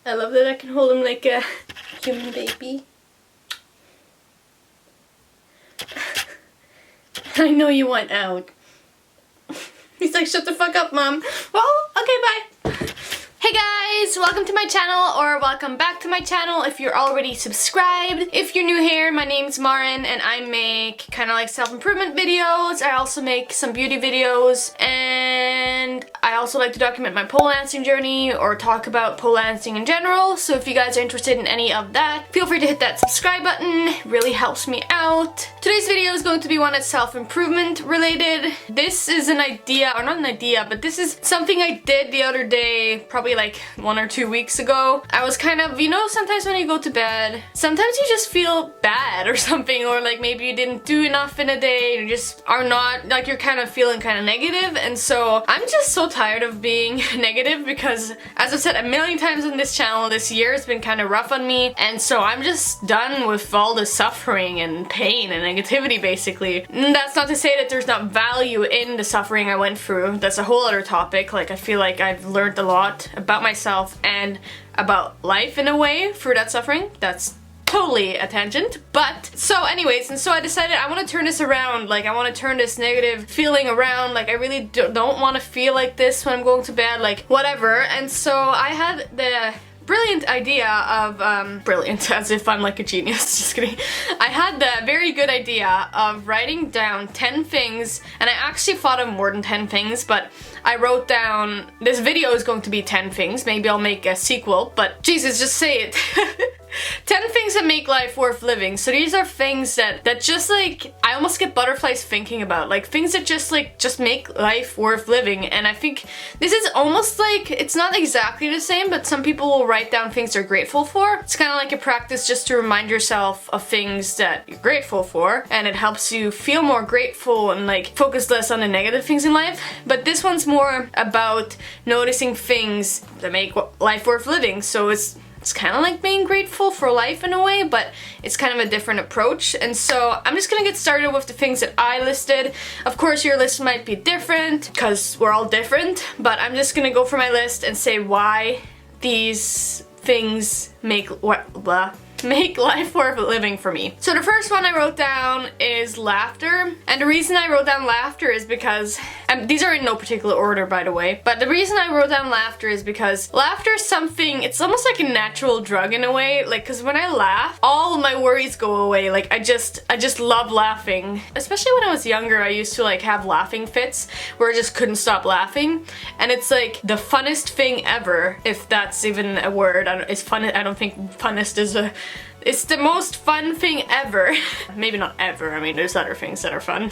I love that I can hold him like a human baby. I know you want out. He's like, shut the fuck up, Mom. Well, okay, bye. Hey guys, welcome to my channel, or welcome back to my channel if you're already subscribed. If you're new here, my name's Marin and I make kind of like self-improvement videos. I also make some beauty videos, and I also like to document my pole dancing journey or talk about pole dancing in general. So if you guys are interested in any of that, feel free to hit that subscribe button. It really helps me out. Today's video is going to be one that's self-improvement related. This is an idea, or not an idea, but this is something I did the other day, probably like 1 or 2 weeks ago. I was kind of, you know, sometimes when you go to bed, sometimes you just feel bad or something, or like maybe you didn't do enough in a day, you just are not, like you're kind of feeling kind of negative. And so I'm just so tired of being negative because, as I've said a million times on this channel, this year has been kind of rough on me, and so I'm just done with all the suffering and pain and negativity basically. And that's not to say that there's not value in the suffering I went through. That's a whole other topic. Like, I feel like I've learned a lot about myself and about life in a way through that suffering. That's totally a tangent, but so anyways, and so I decided I want to turn this around. Like, I want to turn this negative feeling around. Like, I really don't want to feel like this when I'm going to bed, like whatever. And so I had the brilliant idea of, brilliant, as if I'm like a genius, just kidding. I had the very good idea of writing down 10 things, and I actually thought of more than 10 things, but I wrote down, this video is going to be 10 things, maybe I'll make a sequel, but Jesus, just say it. 10 things that make life worth living. So these are things that just like, I almost get butterflies thinking about, like things that just make life worth living. And I think this is almost like, it's not exactly the same, but some people will write down things they're grateful for. It's kind of like a practice just to remind yourself of things that you're grateful for, and it helps you feel more grateful and like focus less on the negative things in life. But this one's more about noticing things that make life worth living. So it's kind of like being grateful for life in a way, but it's kind of a different approach. And so I'm just gonna get started with the things that I listed. Of course, your list might be different because we're all different, but I'm just gonna go for my list and say why these things make life worth living for me. So the first one I wrote down is laughter. And the reason I wrote down laughter is because, and these are in no particular order by the way, but the reason I wrote down laughter is because laughter is something, it's almost like a natural drug in a way. Like, cause when I laugh, all of my worries go away. Like, I just love laughing. Especially when I was younger, I used to like have laughing fits where I just couldn't stop laughing. And it's like the funnest thing ever, if that's even a word. It's fun. I don't think funnest is a, it's the most fun thing ever. Maybe not ever, I mean there's other things that are fun.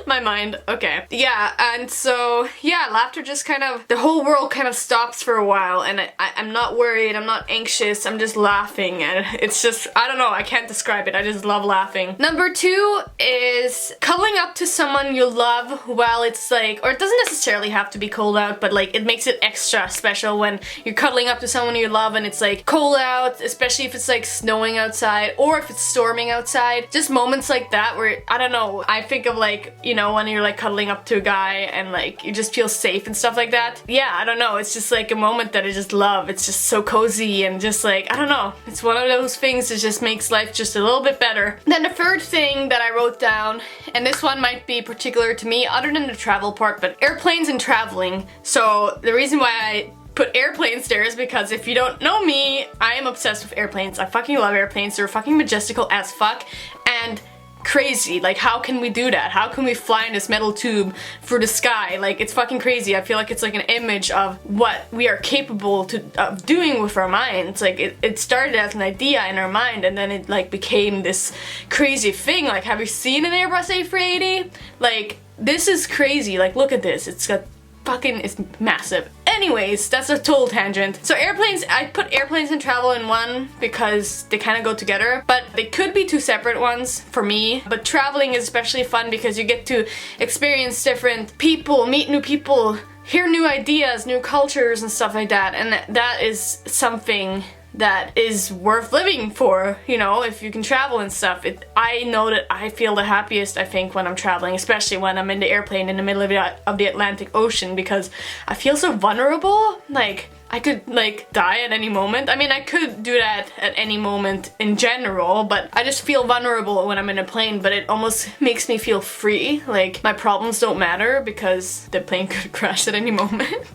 My mind, okay. Yeah, and so, yeah, laughter just kind of, the whole world kind of stops for a while, and I'm not worried, I'm not anxious, I'm just laughing, and it's just, I don't know, I can't describe it, I just love laughing. Number 2 is cuddling up to someone you love while it's like, or it doesn't necessarily have to be cold out, but like, it makes it extra special when you're cuddling up to someone you love and it's like cold out, especially if it's like snowing outside, or if it's storming outside. Just moments like that where, I don't know, I think of like, you know, when you're like cuddling up to a guy and like you just feel safe and stuff like that. Yeah, I don't know, it's just like a moment that I just love. It's just so cozy and just like, I don't know, it's one of those things that just makes life just a little bit better. Then the third thing that I wrote down, and this one might be particular to me other than the travel part, but airplanes and traveling. So the reason why I put airplanes there is because if you don't know me, I am obsessed with airplanes. I fucking love airplanes. They're fucking majestical as fuck and crazy. Like, how can we do that? How can we fly in this metal tube through the sky? Like, it's fucking crazy. I feel like it's like an image of what we are capable of doing with our minds. Like, it started as an idea in our mind, and then it like became this crazy thing. Like, have you seen an Airbus A380? Like, this is crazy. Like, look at this. It's got fucking, it's massive. Anyways, that's a total tangent. So airplanes, I put airplanes and travel in one because they kind of go together, but they could be two separate ones for me. But traveling is especially fun because you get to experience different people, meet new people, hear new ideas, new cultures and stuff like that. And that is something that is worth living for, you know, if you can travel and stuff. I know that I feel the happiest, I think, when I'm traveling, especially when I'm in the airplane in the middle of the Atlantic Ocean, because I feel so vulnerable. Like, I could like die at any moment. I mean, I could do that at any moment in general, but I just feel vulnerable when I'm in a plane, but it almost makes me feel free. Like my problems don't matter because the plane could crash at any moment.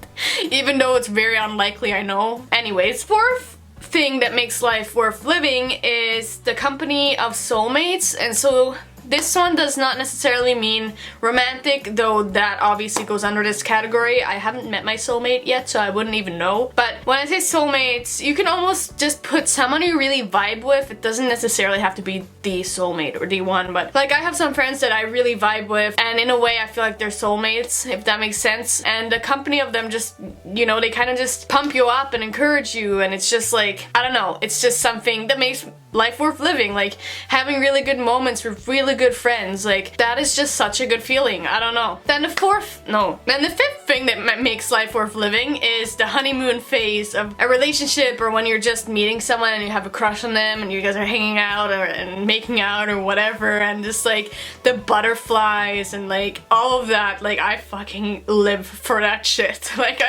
Even though it's very unlikely, I know. Anyways, fourth thing that makes life worth living is the company of soulmates. And so this one does not necessarily mean romantic, though that obviously goes under this category. I haven't met my soulmate yet, so I wouldn't even know. But when I say soulmates, you can almost just put someone you really vibe with. It doesn't necessarily have to be the soulmate or the one, but like I have some friends that I really vibe with, and in a way I feel like they're soulmates, if that makes sense. And the company of them just, you know, they kind of just pump you up and encourage you, and it's just like, I don't know, it's just something that makes life worth living. Like having really good moments with really good friends, like that is just such a good feeling. I don't know. Then the fifth thing that makes life worth living is the honeymoon phase of a relationship, or when you're just meeting someone and you have a crush on them and you guys are hanging out and making out or whatever, and just like the butterflies and like all of that. Like I fucking live for that shit. Like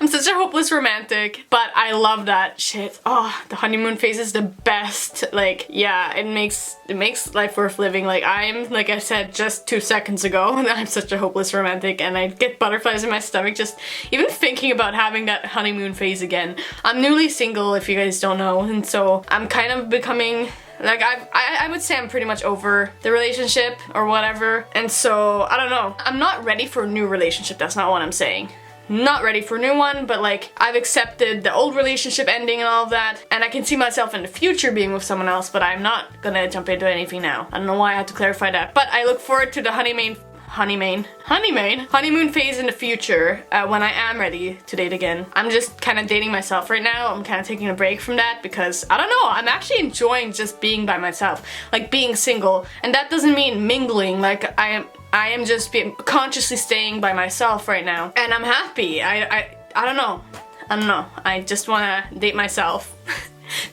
I'm such a hopeless romantic, but I love that shit. Oh, the honeymoon phase is the best. Like yeah, it makes life worth living. Like I'm, like I said just 2 seconds ago, I'm such a hopeless romantic, and I get butterflies in my stomach just even thinking about having that honeymoon phase again. I'm newly single, if you guys don't know, and so I'm kind of becoming like, I would say I'm pretty much over the relationship or whatever, and so I don't know. I'm not ready for a new relationship, that's not what I'm saying. Not ready for a new one, but like I've accepted the old relationship ending and all of that, and I can see myself in the future being with someone else, but I'm not gonna jump into anything now. I don't know why I had to clarify that, but I look forward to the honeymoon phase in the future, when I am ready to date again. I'm just kind of dating myself right now. I'm kind of taking a break from that because, I don't know, I'm actually enjoying just being by myself, like being single, and that doesn't mean mingling. Like I am just consciously staying by myself right now, and I'm happy. I don't know. I just wanna date myself.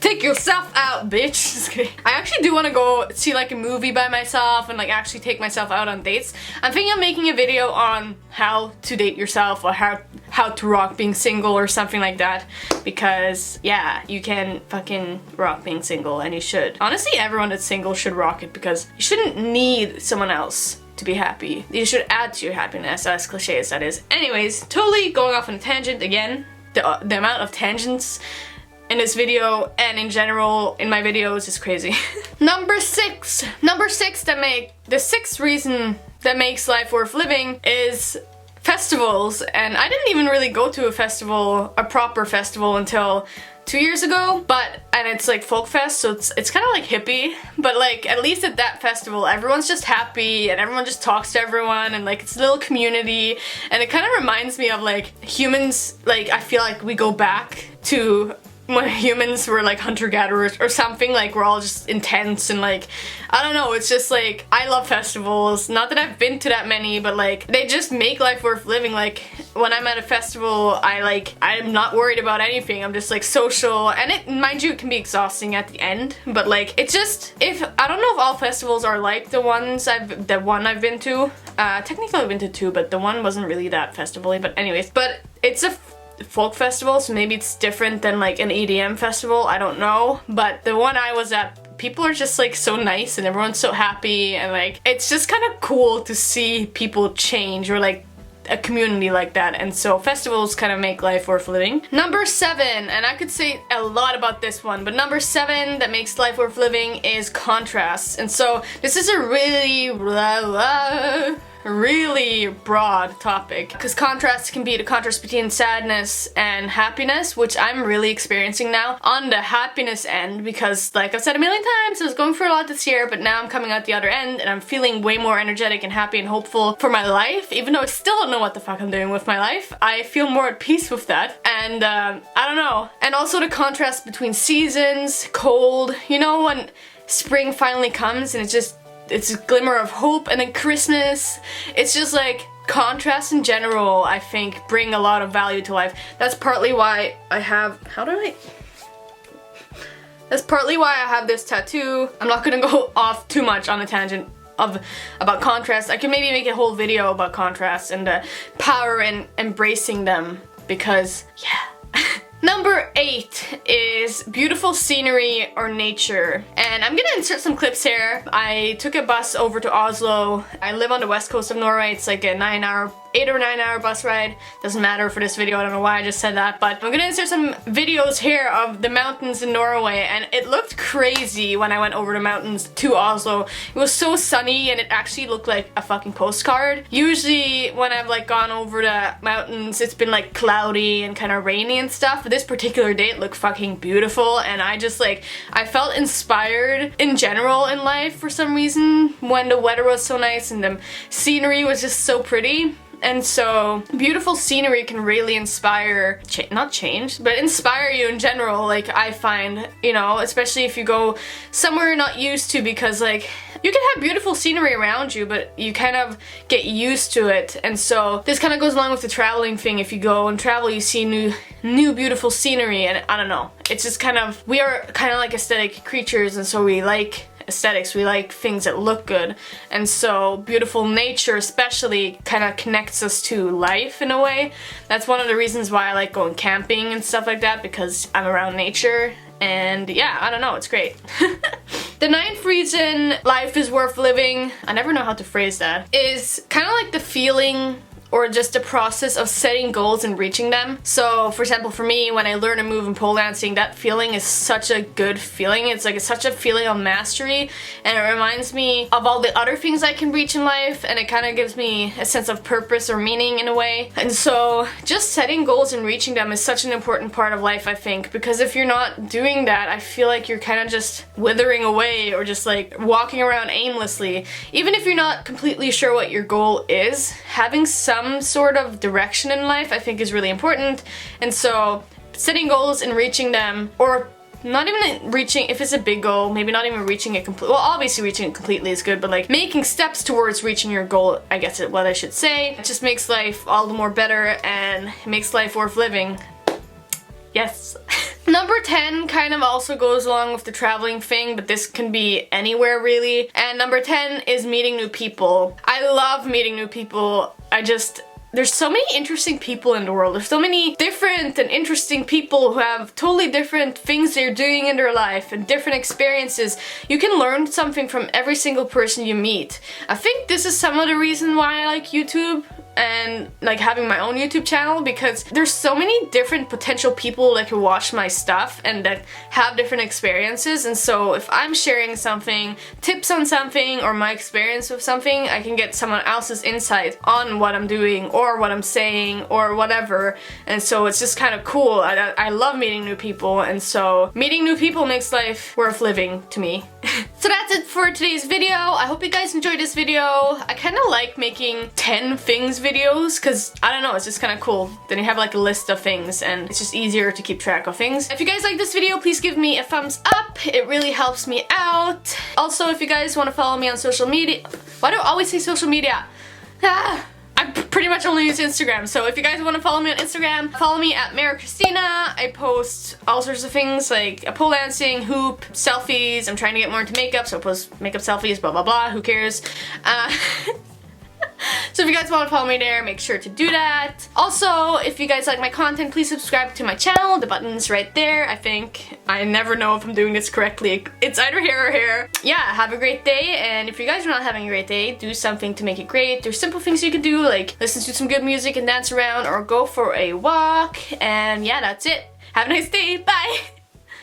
Take yourself out, bitch. Just kidding. I actually do want to go see like a movie by myself and like actually take myself out on dates. I'm thinking of making a video on how to date yourself, or how to rock being single or something like that, because yeah, you can fucking rock being single, and you should. Honestly, everyone that's single should rock it, because you shouldn't need someone else to be happy. You should add to your happiness, as cliche as that is. Anyways, totally going off on a tangent again. The amount of tangents in this video and in general in my videos is crazy. Number six, the sixth reason that makes life worth living is festivals. And I didn't even really go to a proper festival until 2 years ago, and it's like folk fest, so it's kind of like hippie, but like at least at that festival everyone's just happy and everyone just talks to everyone, and like it's a little community, and it kind of reminds me of like humans. Like I feel like we go back to when humans were like hunter-gatherers or something. Like we're all just intense, and like I don't know, it's just like I love festivals. Not that I've been to that many, but like they just make life worth living. Like when I'm at a festival, I'm not worried about anything. I'm just like social, and it, mind you, it can be exhausting at the end, but like it's just, I don't know if all festivals are like the one I've been to. Technically I've been to 2, but the one wasn't really that festival-y, but anyways. But it's a folk festival, so maybe it's different than like an EDM festival, I don't know. But the one I was at, people are just like so nice and everyone's so happy, and like it's just kind of cool to see people change, or like a community like that, and so festivals kind of make life worth living. Number 7, and I could say a lot about this one, but number 7 that makes life worth living is contrasts. And so this is a really broad topic, because contrast can be the contrast between sadness and happiness, which I'm really experiencing now on the happiness end, because like I've said a million times, I was going through a lot this year, but now I'm coming out the other end and I'm feeling way more energetic and happy and hopeful for my life. Even though I still don't know what the fuck I'm doing with my life, I feel more at peace with that. And I don't know. And also the contrast between seasons, cold, you know, when spring finally comes and it's a glimmer of hope, and then Christmas. It's just like contrasts in general, I think, bring a lot of value to life. That's partly why I have, that's partly why I have this tattoo. I'm not gonna go off too much on a tangent about contrast. I could maybe make a whole video about contrasts and the power in embracing them, because yeah. 8 is beautiful scenery or nature. And I'm gonna insert some clips here. I took a bus over to Oslo. I live on the west coast of Norway. It's like a 8 or 9 hour bus ride. Doesn't matter for this video, I don't know why I just said that, but I'm gonna insert some videos here of the mountains in Norway, and it looked crazy when I went over the mountains to Oslo. It was so sunny and it actually looked like a fucking postcard. Usually when I've like gone over the mountains, it's been like cloudy and kind of rainy and stuff, but this particular day it looked fucking beautiful, and I just like, I felt inspired in general in life for some reason when the weather was so nice and the scenery was just so pretty. And so beautiful scenery can really inspire, not change, but inspire you in general, like I find, you know, especially if you go somewhere you're not used to, because like you can have beautiful scenery around you, but you kind of get used to it. And so this kind of goes along with the traveling thing. If you go and travel, you see new beautiful scenery, and I don't know, it's just kind of, we are kind of like aesthetic creatures, and so we like aesthetics, we like things that look good, and so beautiful nature especially kind of connects us to life in a way. That's one of the reasons why I like going camping and stuff like that, because I'm around nature, and yeah, I don't know, it's great. The 9th reason life is worth living, I never know how to phrase that, is kind of like the feeling or just the process of setting goals and reaching them. So for example, for me, when I learn to move in pole dancing, that feeling is such a good feeling. It's like such a feeling of mastery, and it reminds me of all the other things I can reach in life, and it kind of gives me a sense of purpose or meaning in a way. And so just setting goals and reaching them is such an important part of life, I think, because if you're not doing that, I feel like you're kind of just withering away or just like walking around aimlessly. Even if you're not completely sure what your goal is, having some sort of direction in life I think is really important. And so setting goals and reaching them, or not even reaching, if it's a big goal, maybe not even reaching it completely, well obviously reaching it completely is good, but like making steps towards reaching your goal, I guess is what I should say. It just makes life all the more better and it makes life worth living. Yes. Number 10 kind of also goes along with the traveling thing, but this can be anywhere really. And number 10 is meeting new people. I love meeting new people. There's so many interesting people in the world. There's so many different and interesting people who have totally different things they're doing in their life and different experiences. You can learn something from every single person you meet. I think this is some of the reason why I like YouTube and like having my own YouTube channel, because there's so many different potential people that can watch my stuff and that have different experiences. And so if I'm sharing something, tips on something, or my experience with something, I can get someone else's insight on what I'm doing or what I'm saying or whatever. And so it's just kind of cool. I love meeting new people, and so meeting new people makes life worth living to me. So that's it for today's video. I hope you guys enjoyed this video. I kind of like making 10 things videos because, I don't know, it's just kind of cool. Then you have like a list of things and it's just easier to keep track of things. If you guys like this video, please give me a thumbs up. It really helps me out. Also, if you guys want to follow me on social media, why do I always say social media? I pretty much only use Instagram, so if you guys want to follow me on Instagram, follow me at Mary Christina. I post all sorts of things like pole dancing, hoop, selfies. I'm trying to get more into makeup, so I post makeup selfies, blah blah blah, who cares. So if you guys want to follow me there, make sure to do that. Also, if you guys like my content, please subscribe to my channel. The button's right there, I think. I never know if I'm doing this correctly. It's either here or here. Yeah, have a great day, and if you guys are not having a great day, do something to make it great. There's simple things you can do, like listen to some good music and dance around, or go for a walk, and yeah, that's it. Have a nice day, bye!